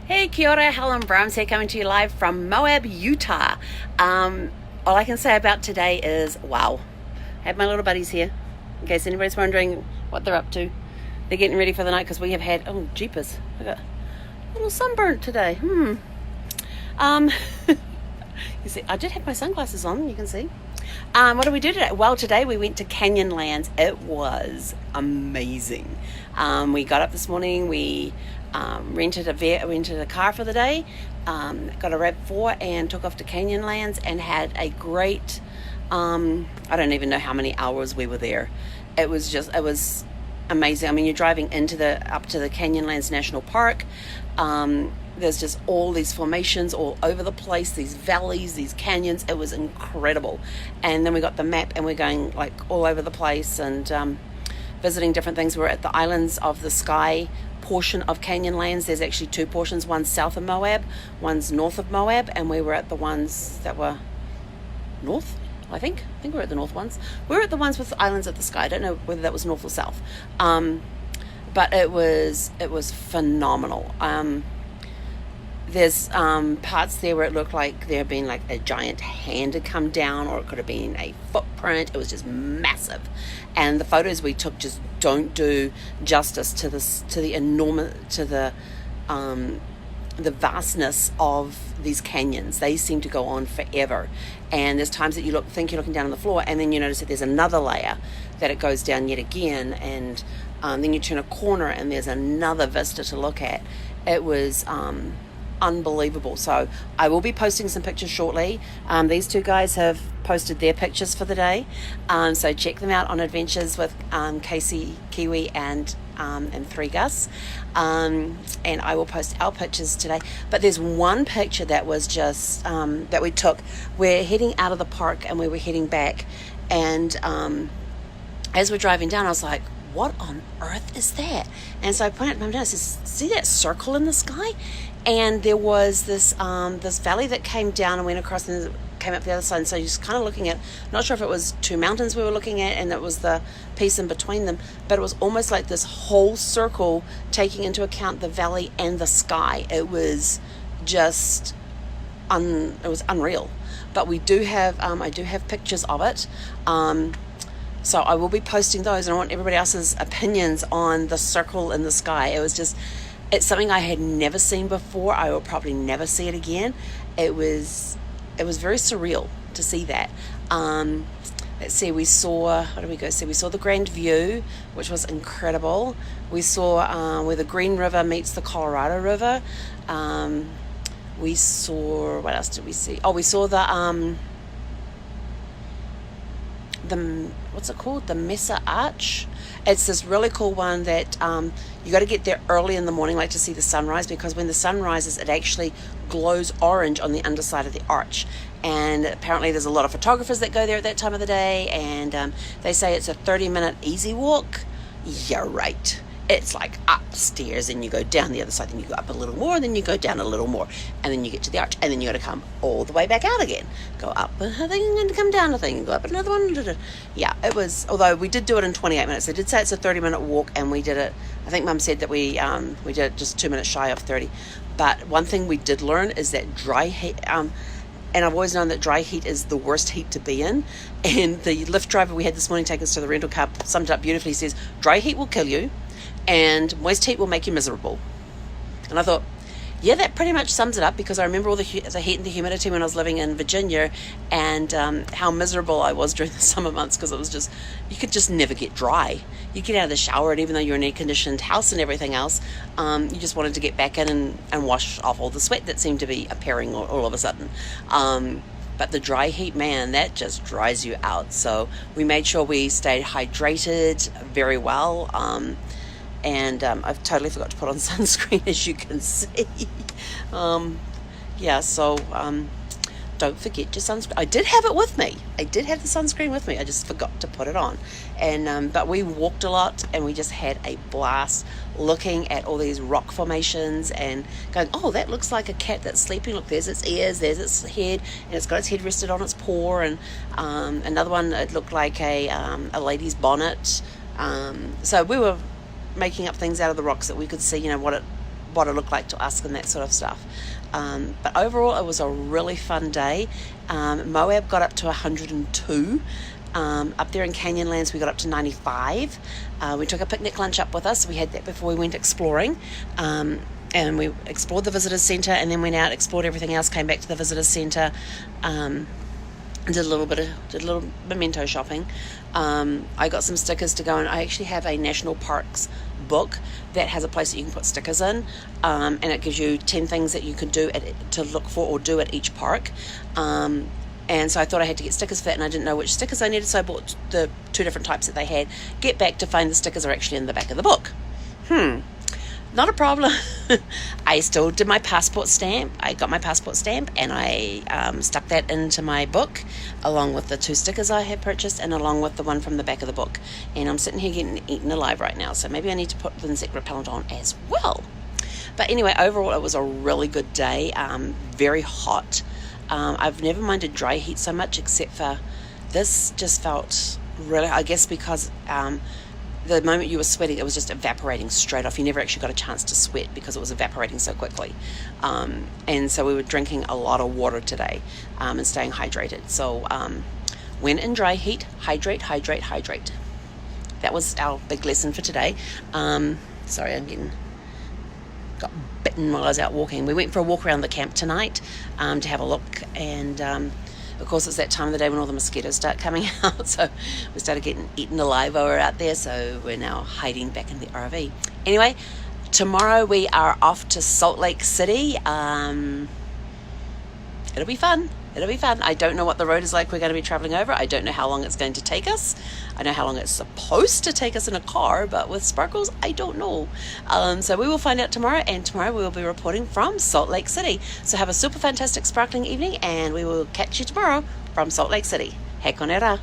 Hey, kia ora, Helen Brahms here, coming to you live from Moab, Utah. All I can say about today is, wow. I have my little buddies here, in case anybody's wondering what they're up to. They're getting ready for the night because we have had, oh, jeepers, I got a little sunburnt today. You see, I did have my sunglasses on, you can see. What did we do today? Well, today we went to Canyonlands. It was amazing. We got up this morning, we rented a car for the day, got a RAV4 and took off to Canyonlands and had a great, I don't even know how many hours we were there. It was amazing. I mean, you're driving up to the Canyonlands National Park. There's just all these formations all over the place, these valleys, these canyons. It was incredible. And then we got the map and we're going like all over the place and visiting different things. We're at the Islands of the Sky portion of Canyonlands. There's actually two portions, one's south of Moab, one's north of Moab, and we were at the ones that were north. I think we're at the north ones. We're at the ones with the Islands of the Sky. I don't know whether that was north or south, but it was phenomenal. There's parts there where it looked like there had been like a giant hand had come down, or it could have been a footprint. It was just massive, and the photos we took just don't do justice to the vastness of these canyons. They seem to go on forever, and there's times that you think you're looking down on the floor, and then you notice that there's another layer that it goes down yet again, and then you turn a corner and there's another vista to look at. It was unbelievable. So I will be posting some pictures shortly. These two guys have posted their pictures for the day, so check them out on Adventures with Casey, Kiwi, and 3 Gus, and I will post our pictures today. But there's one picture that was just that we took. We're heading out of the park and we were heading back, and as we're driving down, I was like, what on earth is that? And so I pointed at my dad, I said, see that circle in the sky? And there was this valley that came down and went across and came up the other side. And so you're just kind of looking at, not sure if it was two mountains we were looking at and it was the piece in between them, but it was almost like this whole circle taking into account the valley and the sky. It was just, it was unreal. But we do have, I do have pictures of it. So I will be posting those, and I want everybody else's opinions on the circle in the sky. It's something I had never seen before. I will probably never see it again. It was very surreal to see that. Let's see, we saw, what did we go see? We saw the Grand View, which was incredible. We saw where the Green River meets the Colorado River. We saw, what else did we see? Oh, we saw the what's it called? The Mesa Arch. It's this really cool one that you got to get there early in the morning, like to see the sunrise, because when the sun rises, it actually glows orange on the underside of the arch. And apparently there's a lot of photographers that go there at that time of the day, and they say it's a 30-minute easy walk. Yeah, right. It's like upstairs and you go down the other side, then you go up a little more, and then you go down a little more, and then you get to the arch, and then you got to come all the way back out again. Go up a thing and come down a thing and go up another one. Yeah, it was, although we did do it in 28 minutes. They did say it's a 30-minute walk, and we did it, I think Mum said that we did it just 2 minutes shy of 30. But one thing we did learn is that dry heat, and I've always known that dry heat is the worst heat to be in. And the Lyft driver we had this morning take us to the rental car summed it up beautifully. He says, dry heat will kill you, and moist heat will make you miserable. And I thought, yeah, that pretty much sums it up, because I remember all the heat and the humidity when I was living in Virginia, and how miserable I was during the summer months, because it was just, you could just never get dry. You get out of the shower, and even though you're in an air-conditioned house and everything else, you just wanted to get back in and wash off all the sweat that seemed to be appearing all of a sudden. But the dry heat, man, that just dries you out. So we made sure we stayed hydrated very well. And I've totally forgot to put on sunscreen, as you can see. Don't forget your sunscreen. I did have it with me. I did have the sunscreen with me. I just forgot to put it on. And but we walked a lot, and we just had a blast looking at all these rock formations and going, oh, that looks like a cat that's sleeping. Look, there's its ears, there's its head, and it's got its head rested on its paw. And another one, it looked like a lady's bonnet. So we were making up things out of the rocks that we could see, what it what it looked like to us and that sort of stuff. But overall, it was a really fun day. Moab got up to 102. Up there in Canyonlands, we got up to 95. We took a picnic lunch up with us. We had that before we went exploring. And we explored the visitor centre, and then went out, explored everything else, came back to the visitor centre, did a little memento shopping. I got some stickers to go, and I actually have a national parks book that has a place that you can put stickers in, and it gives you 10 things that you can do to look for or do at each park. And so I thought I had to get stickers for that, and I didn't know which stickers I needed, so I bought the 2 different types that they had. Get back to find the stickers are actually in the back of the book. Not a problem. I still did my passport stamp. I got my passport stamp, and I stuck that into my book along with the 2 stickers I had purchased, and along with the one from the back of the book. And I'm sitting here getting eaten alive right now, so maybe I need to put the insect repellent on as well. But anyway, overall it was a really good day. Very hot. I've never minded dry heat so much, except for this just felt really, I guess because the moment you were sweating, it was just evaporating straight off. You never actually got a chance to sweat because it was evaporating so quickly. And so we were drinking a lot of water today, and staying hydrated. So when in dry heat, hydrate, hydrate, hydrate. That was our big lesson for today. Sorry, got bitten while I was out walking. We went for a walk around the camp tonight to have a look, and of course it's that time of the day when all the mosquitoes start coming out, so we started getting eaten alive while we were out there, so we're now hiding back in the RV. Anyway, tomorrow we are off to Salt Lake City. It'll be fun. I don't know what the road is like we're going to be traveling over. I don't know how long it's going to take us. I know how long it's supposed to take us in a car, but with Sparkles, I don't know. So we will find out tomorrow, and tomorrow we will be reporting from Salt Lake City. So have a super fantastic sparkling evening, and we will catch you tomorrow from Salt Lake City. Hei konera.